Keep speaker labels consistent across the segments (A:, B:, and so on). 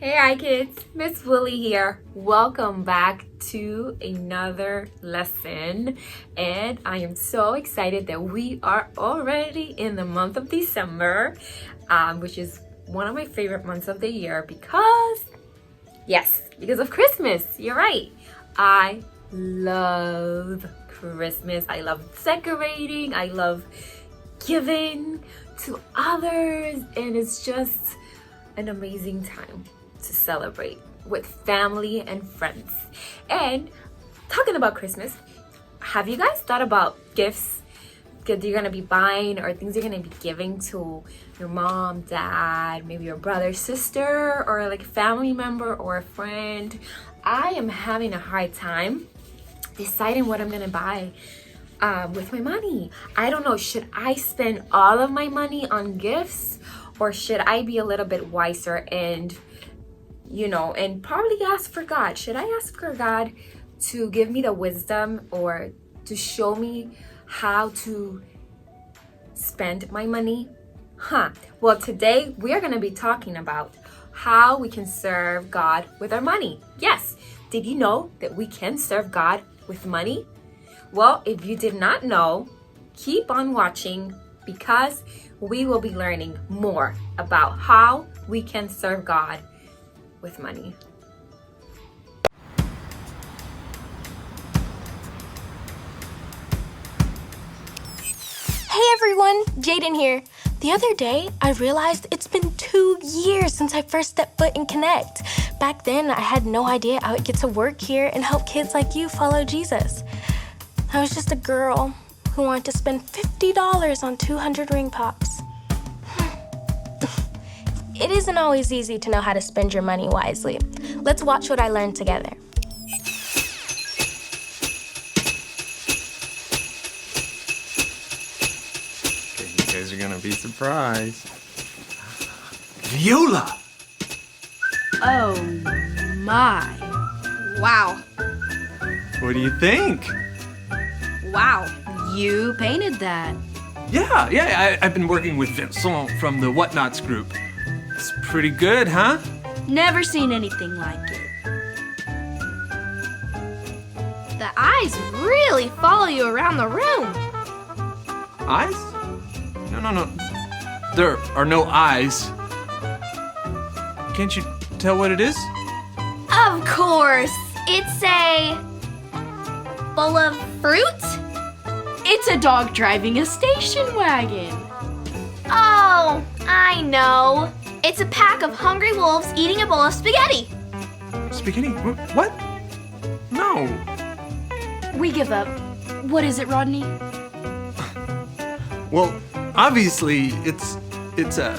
A: Hey iKidz, Miss Willie here. Welcome back to another lesson, and I am so excited that we are already in the month of December, which is one of my favorite months of the year because of Christmas. You're right. I love Christmas. I love decorating. I love giving to others, and it's just an amazing time to celebrate with family and friends. And talking about Christmas, have you guys thought about gifts that you're gonna be buying or things you're gonna be giving to your mom, dad, maybe your brother, sister, or like a family member or a friend? I am having a hard time deciding what I'm gonna buy with my money. I don't know, should I spend all of my money on gifts, or should I be a little bit wiser and probably ask for God? Should I ask for God to give me the wisdom or to show me how to spend my money? Well, today we are going to be talking about how we can serve God with our money. Yes, did you know that we can serve God with money? Well, if you did not know, keep on watching because we will be learning more about how we can serve God with money.
B: Hey everyone, Jaden here. The other day, I realized it's been 2 years since I first stepped foot in Connect. Back then, I had no idea I would get to work here and help kids like you follow Jesus. I was just a girl who wanted to spend $50 on 200 ring pops. It isn't always easy to know how to spend your money wisely. Let's watch what I learned together.
C: Okay, you guys are gonna be surprised. Viola!
D: Oh my. Wow.
C: What do you think?
D: Wow. You painted that.
C: Yeah, I've been working with Vincent from the Whatnots group. It's pretty good, huh?
D: Never seen anything like it. The eyes really follow you around the room.
C: Eyes? No. There are no eyes. Can't you tell what it is?
E: Of course! It's a bowl of fruit?
D: It's a dog driving a station wagon.
E: Oh, I know. It's a pack of hungry wolves eating a bowl of spaghetti.
C: Spaghetti? What? No.
D: We give up. What is it, Rodney?
C: Well, obviously, it's a...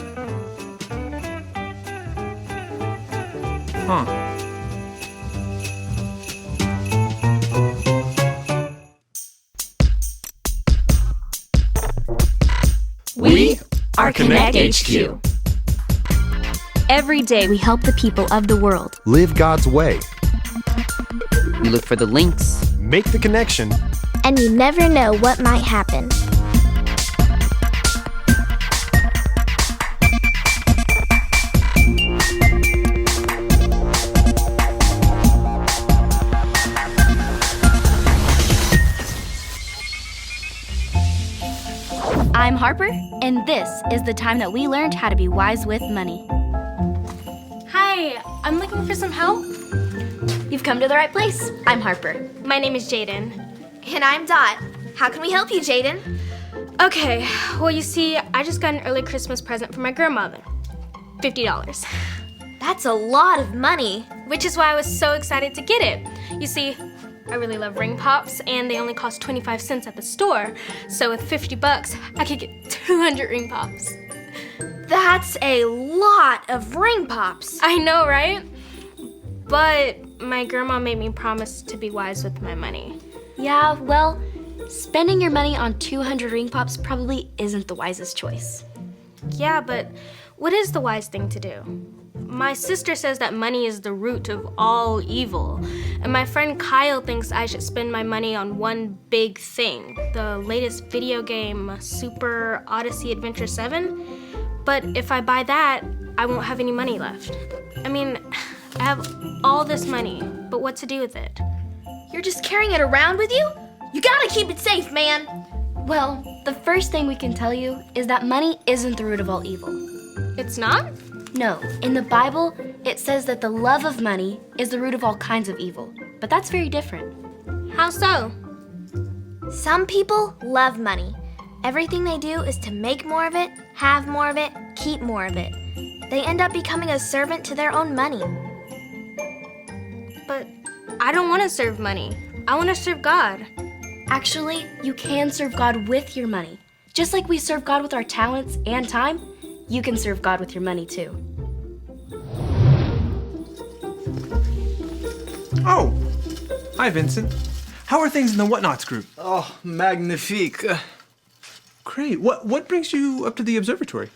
C: Huh.
F: We are Connect HQ.
G: Every day we help the people of the world.
H: Live God's way.
F: We look for the links.
H: Make the connection.
B: And you never know what might happen.
G: I'm Harper, and this is the time that we learned how to be wise with money.
B: Hi, I'm looking for some help.
E: You've come to the right place. I'm Harper.
B: My name is Jaden.
E: And I'm Dot. How can we help you, Jaden?
B: Okay, well you see, I just got an early Christmas present from my grandmother. $50.
E: That's a lot of money.
B: Which is why I was so excited to get it. You see, I really love ring pops, and they only cost 25 cents at the store. So with $50, I could get 200 ring pops.
E: That's a lot of ring pops.
B: I know, right? But my grandma made me promise to be wise with my money.
G: Yeah, well, spending your money on 200 ring pops probably isn't the wisest choice.
B: Yeah, but what is the wise thing to do? My sister says that money is the root of all evil, and my friend Kyle thinks I should spend my money on one big thing, the latest video game, Super Odyssey Adventure 7. But if I buy that, I won't have any money left. I mean, I have all this money, but what to do with it?
E: You're just carrying it around with you? You gotta keep it safe, man.
G: Well, the first thing we can tell you is that money isn't the root of all evil.
B: It's not?
G: No, in the Bible, it says that the love of money is the root of all kinds of evil. But that's very different.
B: How so?
E: Some people love money. Everything they do is to make more of it, have more of it, keep more of it. They end up becoming a servant to their own money.
B: But I don't want to serve money. I want to serve God.
G: Actually, you can serve God with your money. Just like we serve God with our talents and time, you can serve God with your money too.
C: Oh, hi, Vincent. How are things in the Whatnots group?
I: Oh, magnifique.
C: Great. What brings you up to the observatory?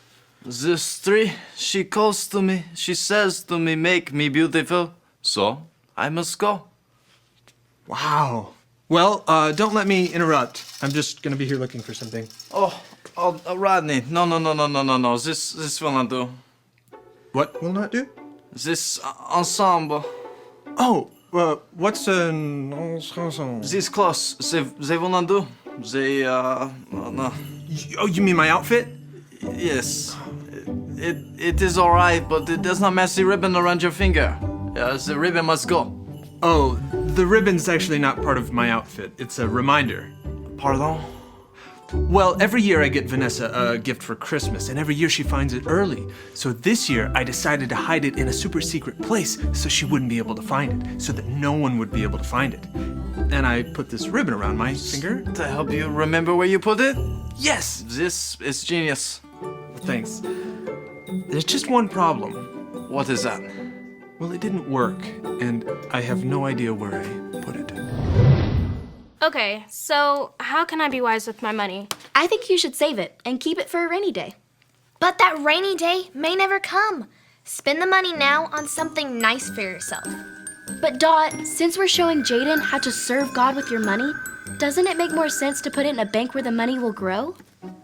I: This tree, she calls to me. She says to me, make me beautiful. So, I must go.
C: Wow. Well, don't let me interrupt. I'm just gonna be here looking for something.
I: Oh, Rodney. No. This will not do.
C: What will not do?
I: This ensemble.
C: Oh, what's an ensemble?
I: These clothes, they will not do. They, no.
C: Oh, you mean my outfit?
I: Yes. It is alright, but it does not match the ribbon around your finger. Yes, the ribbon must go.
C: Oh, the ribbon's actually not part of my outfit. It's a reminder.
I: Pardon?
C: Well, every year I get Vanessa a gift for Christmas, and every year she finds it early. So this year I decided to hide it in a super secret place so she wouldn't be able to find it, so that no one would be able to find it. And I put this ribbon around my finger.
I: To help you remember where you put it?
C: Yes!
I: This is genius.
C: Thanks. There's just one problem.
I: What is that?
C: Well, it didn't work, and I have no idea where I put it.
B: Okay, so how can I be wise with my money?
G: I think you should save it and keep it for a rainy day.
E: But that rainy day may never come. Spend the money now on something nice for yourself.
G: But Dot, since we're showing Jaden how to serve God with your money, doesn't it make more sense to put it in a bank where the money will grow?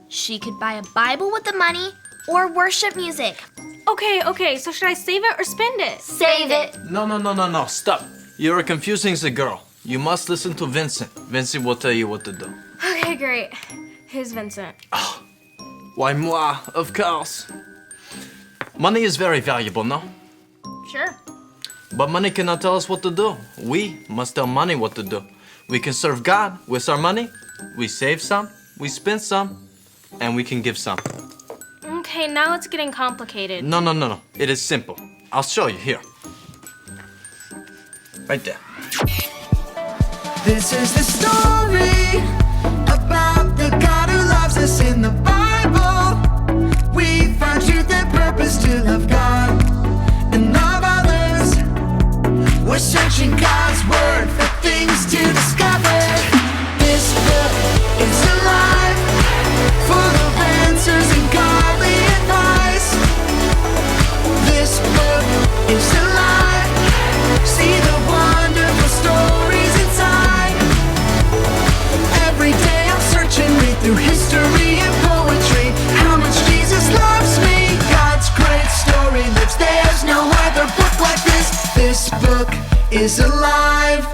E: She could buy a Bible with the money or worship music.
B: Okay, so should I save it or spend it?
E: Save it.
I: No, stop. You're confusing the girl. You must listen to Vincent. Vincent will tell you what to do.
B: Okay, great. Who's Vincent?
I: Why, moi, of course. Money is very valuable, no?
B: Sure.
I: But money cannot tell us what to do. We must tell money what to do. We can serve God with our money. We save some, we spend some, and we can give some.
B: Okay, now it's getting complicated.
I: No. It is simple. I'll show you here. Right there.
J: This is the story about the God who loves us in the Bible. We find truth and purpose to love God and love others. We're searching God's word for things to discover. This book is alive, full of answers and godly advice. This book is alive. See the wonderful stories inside. Every day I'm searching, read through history and poetry. How much Jesus loves me. God's great story lives. There's no other book like this. This book is alive.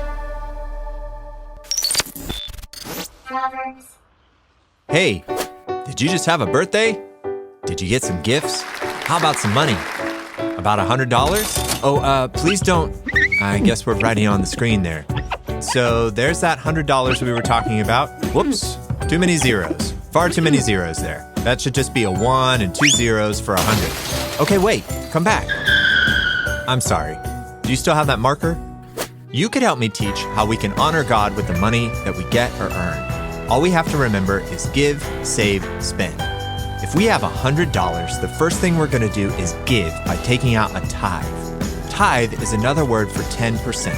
K: Hey, did you just have a birthday? Did you get some gifts? How about some money? About $100? Oh, please don't. I guess we're writing on the screen there. So there's that $100 we were talking about. Whoops, too many zeros. Far too many zeros there. That should just be a 1 and 2 zeros for 100. Okay, wait, come back. I'm sorry. Do you still have that marker? You could help me teach how we can honor God with the money that we get or earn. All we have to remember is give, save, spend. If we have $100, the first thing we're going to do is give by taking out a tithe. Tithe is another word for 10%.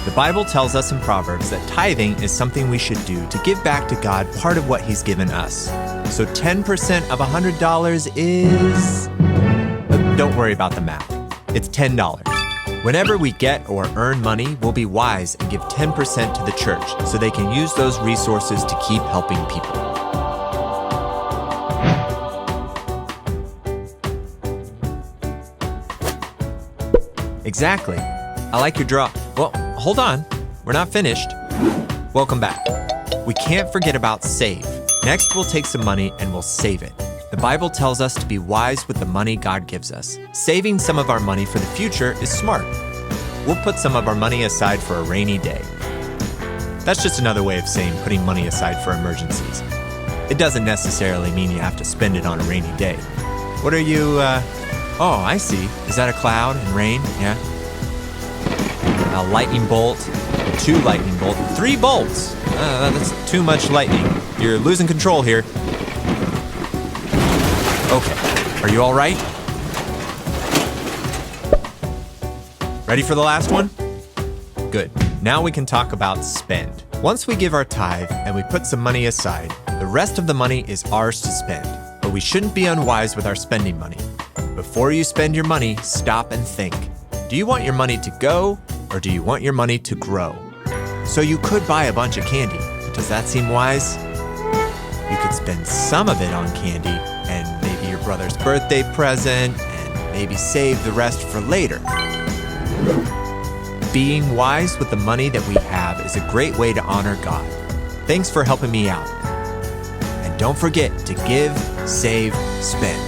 K: The Bible tells us in Proverbs that tithing is something we should do to give back to God part of what He's given us. So 10% of $100 is... Don't worry about the math. It's $10. Whenever we get or earn money, we'll be wise and give 10% to the church so they can use those resources to keep helping people. Exactly. I like your draw. Well, hold on. We're not finished. Welcome back. We can't forget about save. Next, we'll take some money and we'll save it. The Bible tells us to be wise with the money God gives us. Saving some of our money for the future is smart. We'll put some of our money aside for a rainy day. That's just another way of saying putting money aside for emergencies. It doesn't necessarily mean you have to spend it on a rainy day. What are you, Oh, I see. Is that a cloud and rain? Yeah. A lightning bolt, 2 lightning bolts, 3 bolts. That's too much lightning. You're losing control here. Okay, are you all right? Ready for the last one? Good. Now we can talk about spend. Once we give our tithe and we put some money aside, the rest of the money is ours to spend. But we shouldn't be unwise with our spending money. Before you spend your money, stop and think. Do you want your money to go, or do you want your money to grow? So you could buy a bunch of candy. Does that seem wise? You could spend some of it on candy and maybe your brother's birthday present and maybe save the rest for later. Being wise with the money that we have is a great way to honor God. Thanks for helping me out. And don't forget to give, save, spend.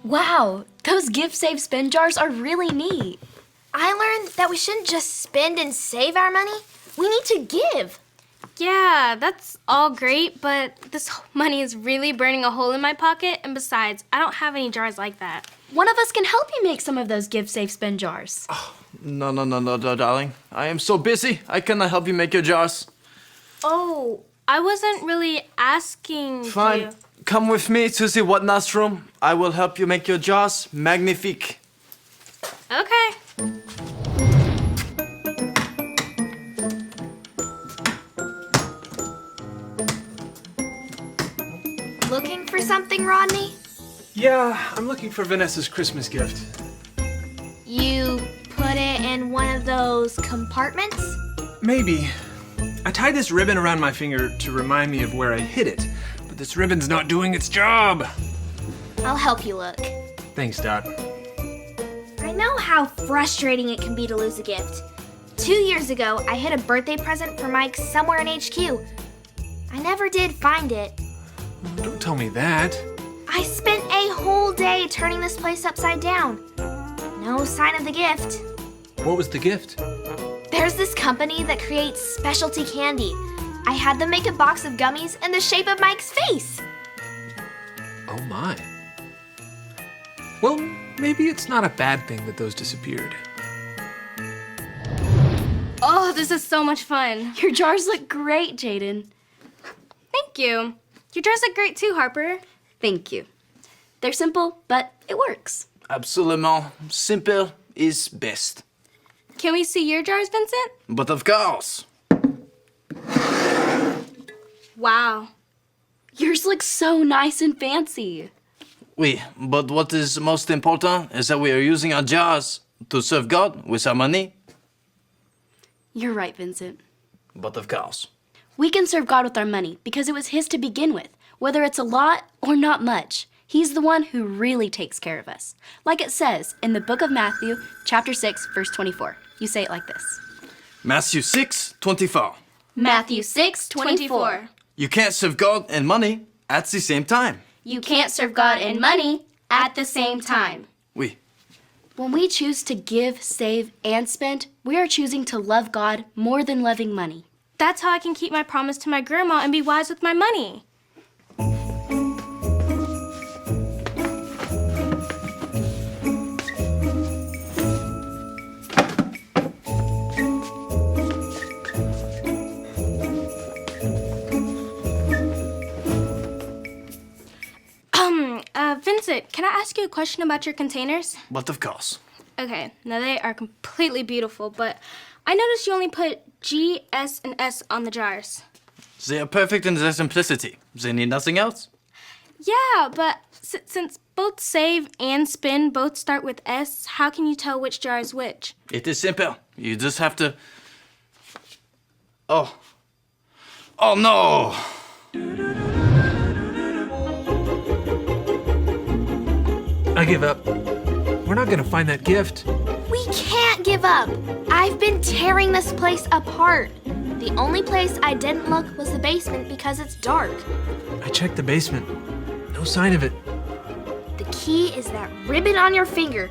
G: Wow, those give, save, spend jars are really neat.
E: I learned that we shouldn't just spend and save our money. We need to give.
D: Yeah, that's all great, but this money is really burning a hole in my pocket, and besides, I don't have any jars like that.
G: One of us can help you make some of those give, save, spend jars.
I: No, darling. I am so busy. I cannot help you make your jars.
D: Oh, I wasn't really asking
I: Fine.
D: you.
I: Come with me to the whatnot room. I will help you make your jars magnifique.
D: Okay.
E: Looking for something, Rodney?
C: Yeah, I'm looking for Vanessa's Christmas gift.
E: You put it in one of those compartments?
C: Maybe. I tied this ribbon around my finger to remind me of where I hid it, but this ribbon's not doing its job.
E: I'll help you look.
C: Thanks, Dot.
E: I know how frustrating it can be to lose a gift. 2 years ago, I hid a birthday present for Mike somewhere in HQ. I never did find it.
C: Don't tell me that.
E: I spent a whole day turning this place upside down. No sign of the gift.
C: What was the gift?
E: There's this company that creates specialty candy. I had them make a box of gummies in the shape of Mike's face.
C: Oh my. Well, maybe it's not a bad thing that those disappeared.
D: Oh, this is so much fun.
G: Your jars look great, Jaden.
D: Thank you. Your jars look great too, Harper.
G: Thank you. They're simple, but it works.
I: Absolument. Simple is best.
D: Can we see your jars, Vincent?
I: But of course.
D: Wow.
G: Yours look so nice and fancy.
I: Oui, but what is most important is that we are using our jars to serve God with our money.
G: You're right, Vincent.
I: But of course.
G: We can serve God with our money because it was His to begin with, whether it's a lot or not much. He's the one who really takes care of us. Like it says in the book of Matthew, chapter 6, verse 24. You say it like this.
I: Matthew 6:24.
G: Matthew 6:24.
I: You can't serve God and money at the same time.
G: You can't serve God and money at the same time.
I: Oui.
G: When we choose to give, save, and spend, we are choosing to love God more than loving money.
D: That's how I can keep my promise to my grandma and be wise with my money. Vincent, can I ask you a question about your containers?
I: But of course.
D: Okay, now they are completely beautiful, but I noticed you only put G, S, and S on the jars.
I: They are perfect in their simplicity. They need nothing else.
D: Yeah, but since both save and spend both start with S, how can you tell which jar is which?
I: It is simple. You just have to... Oh. Oh no!
C: I give up. we're not gonna find that gift.
E: We can't give up. I've been tearing this place apart. The only place I didn't look was the basement because it's dark.
C: I checked the basement. No sign of it.
E: The key is that ribbon on your finger.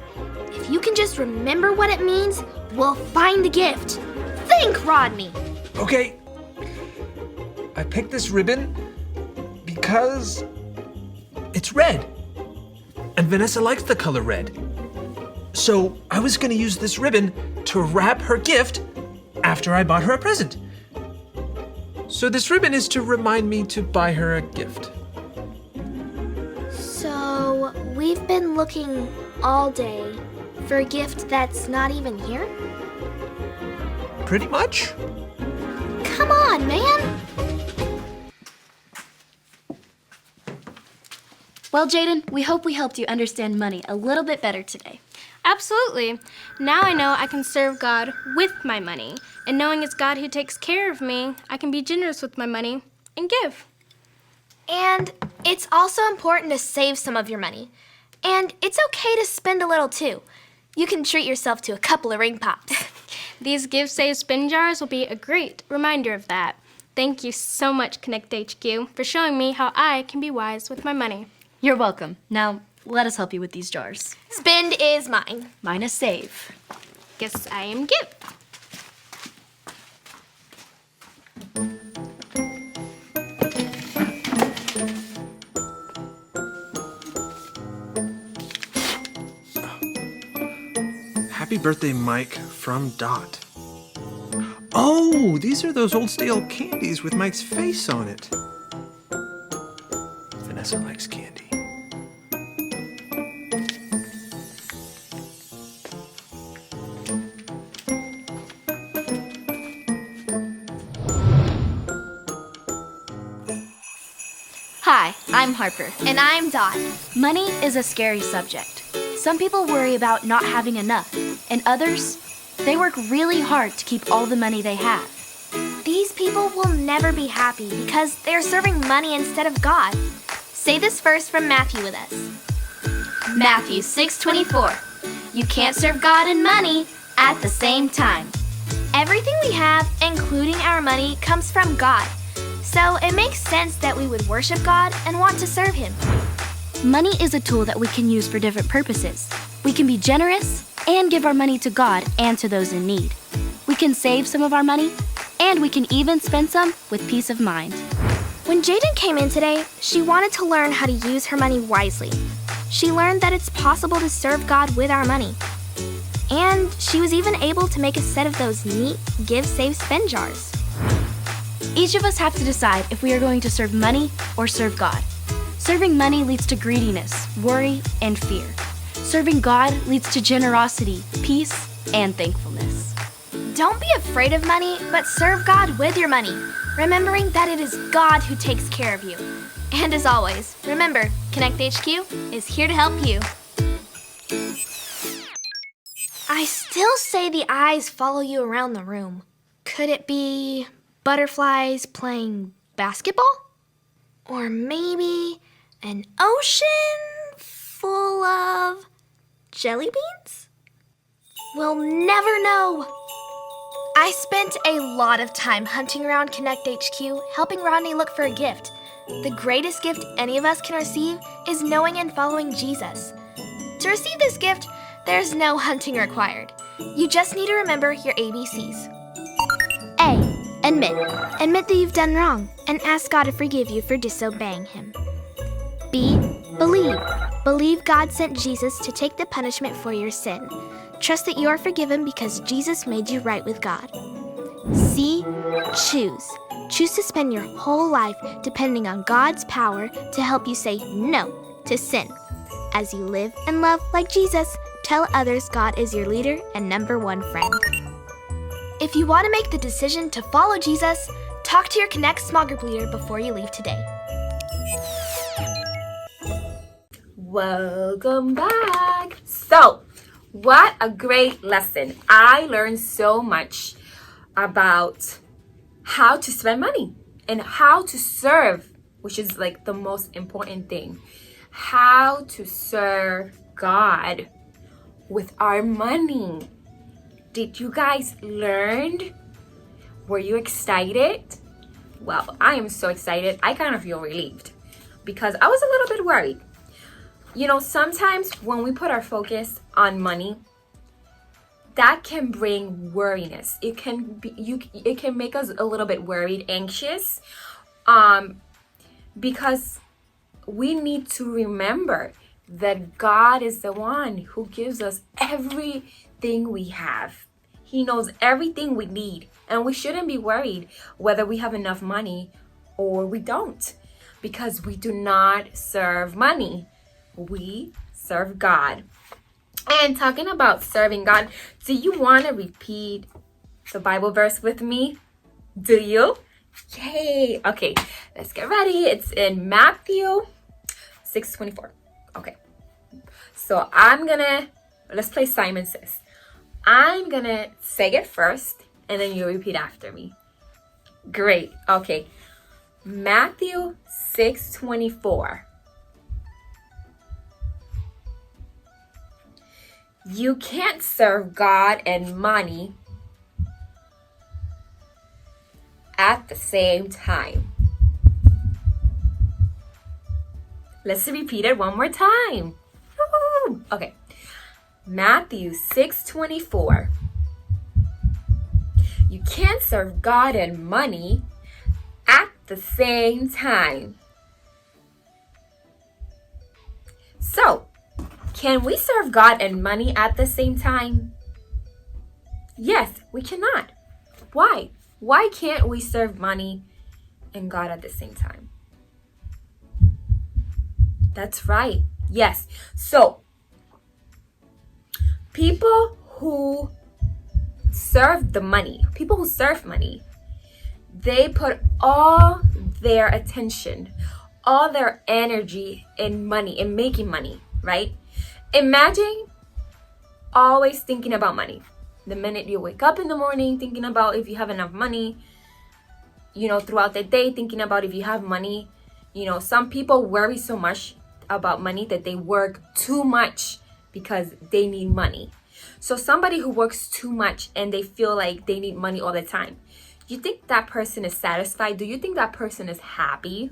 E: If you can just remember what it means, we'll find the gift. Think, Rodney.
C: Okay. I picked this ribbon because it's red. And Vanessa likes the color red. So I was gonna use this ribbon to wrap her gift after I bought her a present. So this ribbon is to remind me to buy her a gift.
E: So we've been looking all day for a gift that's not even here?
C: Pretty much.
E: Come on, man.
G: Well, Jaden, we hope we helped you understand money a little bit better today.
D: Absolutely. Now I know I can serve God with my money. And knowing it's God who takes care of me, I can be generous with my money and give.
E: And it's also important to save some of your money. And it's okay to spend a little too. You can treat yourself to a couple of ring pops.
D: These Give, Save, Spend jars will be a great reminder of that. Thank you so much, Connect HQ, for showing me how I can be wise with my money.
G: You're welcome. Now, let us help you with these jars.
E: Spend is mine.
G: Mine is save.
D: Guess I am Give.
C: Happy birthday, Mike, from Dot. Oh, these are those old stale candies with Mike's face on it. Vanessa likes candy.
G: Hi, I'm Harper.
E: And I'm Dot.
G: Money is a scary subject. Some people worry about not having enough, and others, they work really hard to keep all the money they have.
E: These people will never be happy because they're serving money instead of God. Say this verse from Matthew with us.
G: Matthew 6:24. You can't serve God and money at the same time.
E: Everything we have, including our money, comes from God. So it makes sense that we would worship God and want to serve Him.
G: Money is a tool that we can use for different purposes. We can be generous and give our money to God and to those in need. We can save some of our money, and we can even spend some with peace of mind.
E: When Jaden came in today, she wanted to learn how to use her money wisely. She learned that it's possible to serve God with our money. And she was even able to make a set of those neat Give, Save, Spend jars.
G: Each of us have to decide if we are going to serve money or serve God. Serving money leads to greediness, worry, and fear. Serving God leads to generosity, peace, and thankfulness.
E: Don't be afraid of money, but serve God with your money, remembering that it is God who takes care of you. And as always, remember, Connect HQ is here to help you. I still say the eyes follow you around the room. Could it be butterflies playing basketball? Or maybe an ocean full of jelly beans? We'll never know. I spent a lot of time hunting around Connect HQ, helping Rodney look for a gift. The greatest gift any of us can receive is knowing and following Jesus. To receive this gift, there's no hunting required. You just need to remember your ABCs. A. Admit. Admit that you've done wrong and ask God to forgive you for disobeying Him. B. Believe. Believe God sent Jesus to take the punishment for your sin. Trust that you are forgiven because Jesus made you right with God. C. Choose. Choose to spend your whole life depending on God's power to help you say no to sin. As you live and love like Jesus, tell others God is your leader and number one friend. If you want to make the decision to follow Jesus, talk to your Connect small group leader before you leave today.
A: Welcome back. So, what a great lesson. I learned so much about how to spend money and how to serve, which is like the most important thing. How to serve God with our money. Did you guys learn? Were you excited? Well, I am so excited. I kind of feel relieved because I was a little bit worried. You know, sometimes when we put our focus on money, that can bring worriness. It can make us a little bit worried, anxious, because we need to remember that God is the one who gives us everything we have. He knows everything we need, and we shouldn't be worried whether we have enough money or we don't, because we do not serve money. We serve God. And talking about serving God, do you want to repeat the Bible verse with me? Do you? Yay! Okay, let's get ready. It's in Matthew 6:24. Okay, so let's play Simon Says. I'm gonna say it first, and then you repeat after me. Great. Okay, Matthew 6:24. You can't serve God and money at the same time. Let's repeat it one more time. Woo! Okay. Matthew 6:24. You can't serve God and money at the same time. So, can we serve God and money at the same time? Yes, we cannot. Why? Why can't we serve money and God at the same time? That's right. Yes. So, people who serve money, they put all their attention, all their energy in money, in making money, right? Imagine always thinking about money. The minute you wake up in the morning, thinking about if you have enough money, throughout the day, thinking about if you have money. Some people worry so much about money that they work too much because they need money. So somebody who works too much and they feel like they need money all the time, you think that person is satisfied? Do you think that person is happy?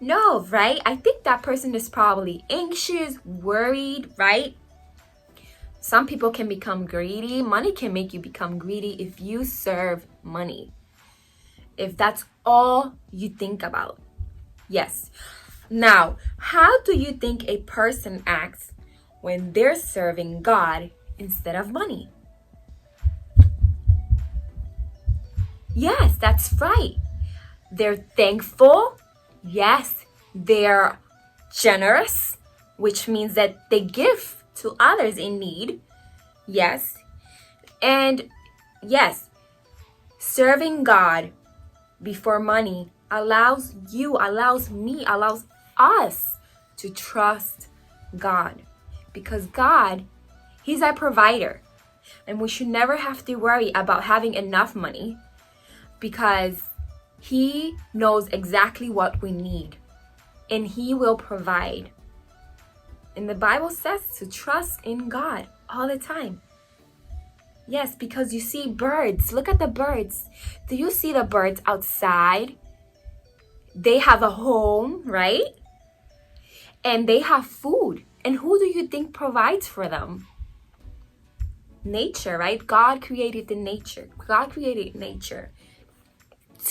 A: No, right? I think that person is probably anxious, worried, right? Some people can become greedy. Money can make you become greedy if you serve money. If that's all you think about. Yes. Now, how do you think a person acts when they're serving God instead of money? Yes, that's right. They're thankful. Yes, they're generous, which means that they give to others in need. Yes. And yes, serving God before money allows us to trust God, because God, He's our provider, and we should never have to worry about having enough money, because He knows exactly what we need, and He will provide. And the Bible says to trust in God all the time. Yes, because you see birds. Look at the birds. Do you see the birds outside? They have a home, right? And they have food. And who do you think provides for them? Nature, right? God created nature. God created nature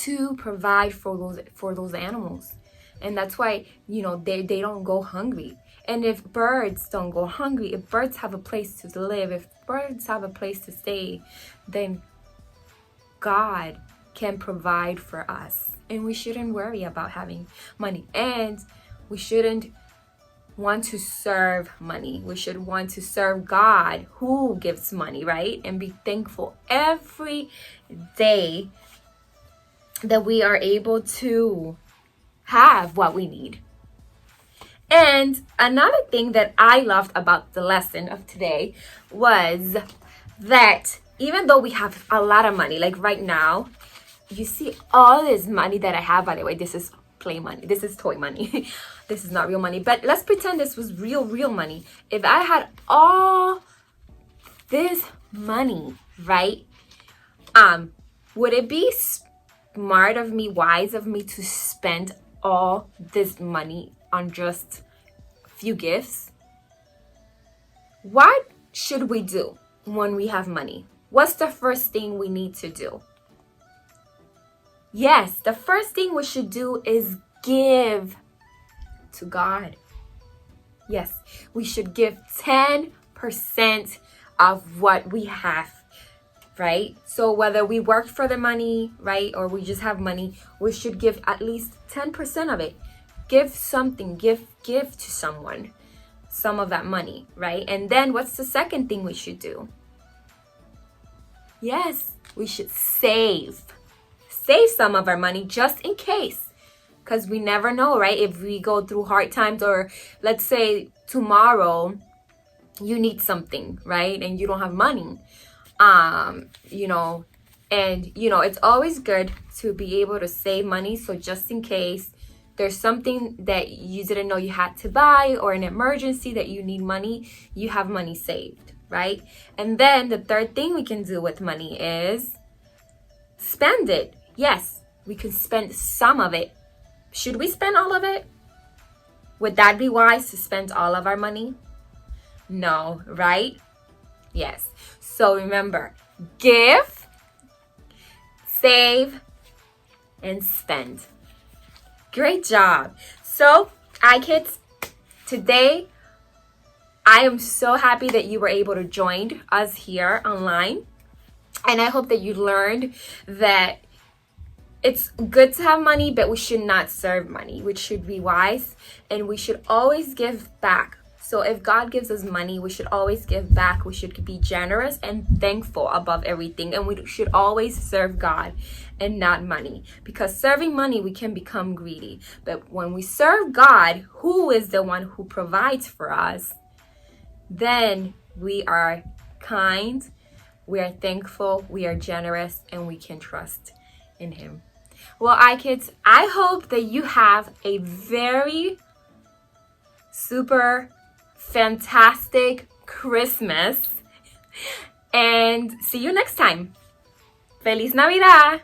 A: to provide for those animals. And that's why, they don't go hungry. And if birds don't go hungry, if birds have a place to live, if birds have a place to stay, then God can provide for us. And we shouldn't worry about having money. And we shouldn't want to serve money. We should want to serve God who gives money, right? And be thankful every day that we are able to have what we need. And another thing that I loved about the lesson of today was that even though we have a lot of money, like right now, you see all this money that I have, by the way, this is play money, this is toy money. this is not real money, but let's pretend this was real money. If I had all this money, right? Would it be smart of me, wise of me to spend all this money on just a few gifts? What should we do when we have money? What's the first thing we need to do? Yes, the first thing we should do is give to God. Yes, we should give 10% of what we have, right? So whether we worked for the money, right, or we just have money, we should give at least 10% of it. Give something, give to someone some of that money, right? And then what's the second thing we should do? Yes, we should save some of our money just in case, because we never know, right? If we go through hard times, or let's say tomorrow you need something, right? And you don't have money, it's always good to be able to save money. So just in case there's something that you didn't know you had to buy, or an emergency that you need money, you have money saved, right? And then the third thing we can do with money is spend it. Yes, we can spend some of it. Should we spend all of it? Would that be wise to spend all of our money? No, right? Yes. So remember, give, save, and spend. Great job. So, iKidz, today I am so happy that you were able to join us here online. And I hope that you learned that it's good to have money, but we should not serve money. We should be wise, and we should always give back. So if God gives us money, we should always give back. We should be generous and thankful above everything. And we should always serve God and not money. Because serving money, we can become greedy. But when we serve God, who is the one who provides for us, then we are kind, we are thankful, we are generous, and we can trust in Him. Well, iKidz, I hope that you have a very super fantastic Christmas, and see you next time. Feliz Navidad!